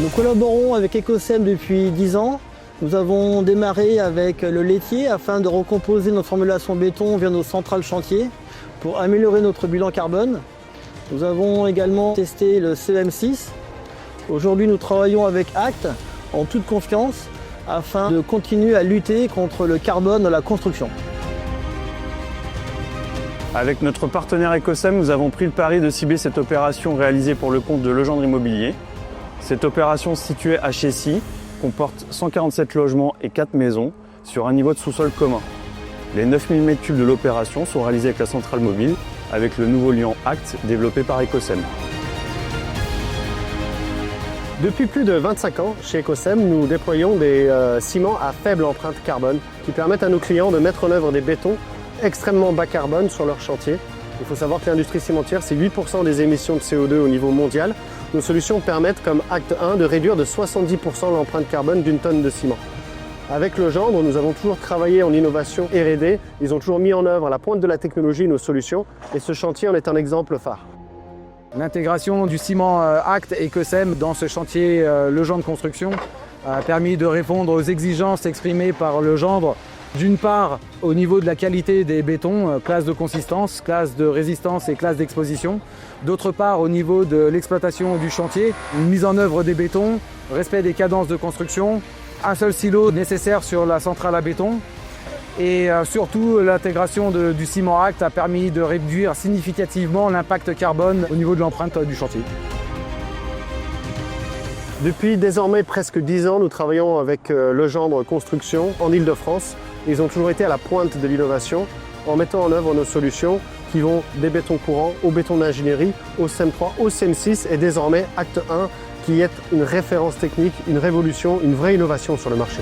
Nous collaborons avec Ecosem depuis 10 ans. Nous avons démarré avec le laitier afin de recomposer notre formulation béton via nos centrales chantiers pour améliorer notre bilan carbone. Nous avons également testé le CEM6. Aujourd'hui, nous travaillons avec ACT en toute confiance afin de continuer à lutter contre le carbone dans la construction. Avec notre partenaire Ecosem, nous avons pris le pari de cibler cette opération réalisée pour le compte de Legendre Immobilier. Cette opération située à Chessy comporte 147 logements et 4 maisons sur un niveau de sous-sol commun. Les 9000 m3 de l'opération sont réalisés avec la centrale mobile, avec le nouveau liant ACT développé par Ecosem. Depuis plus de 25 ans, chez Ecosem, nous déployons des ciments à faible empreinte carbone qui permettent à nos clients de mettre en œuvre des bétons extrêmement bas carbone sur leur chantier. Il faut savoir que l'industrie cimentière, c'est 8% des émissions de CO2 au niveau mondial. Nos solutions permettent, comme Acte 1, de réduire de 70% l'empreinte carbone d'une tonne de ciment. Avec Legendre, nous avons toujours travaillé en innovation R&D. Ils ont toujours mis en œuvre à la pointe de la technologie nos solutions et ce chantier en est un exemple phare. L'intégration du ciment ACT et Ecosem dans ce chantier Legendre Construction a permis de répondre aux exigences exprimées par Legendre. D'une part, au niveau de la qualité des bétons, classe de consistance, classe de résistance et classe d'exposition. D'autre part, au niveau de l'exploitation du chantier, une mise en œuvre des bétons, respect des cadences de construction, un seul silo nécessaire sur la centrale à béton. Et surtout, l'intégration du ciment ACT a permis de réduire significativement l'impact carbone au niveau de l'empreinte du chantier. Depuis désormais presque 10 ans, nous travaillons avec Legendre Construction en Ile-de-France. Ils ont toujours été à la pointe de l'innovation en mettant en œuvre nos solutions qui vont des bétons courants au béton d'ingénierie, au CEM3, au CEM6 et désormais Acte 1 qui est une référence technique, une révolution, une vraie innovation sur le marché.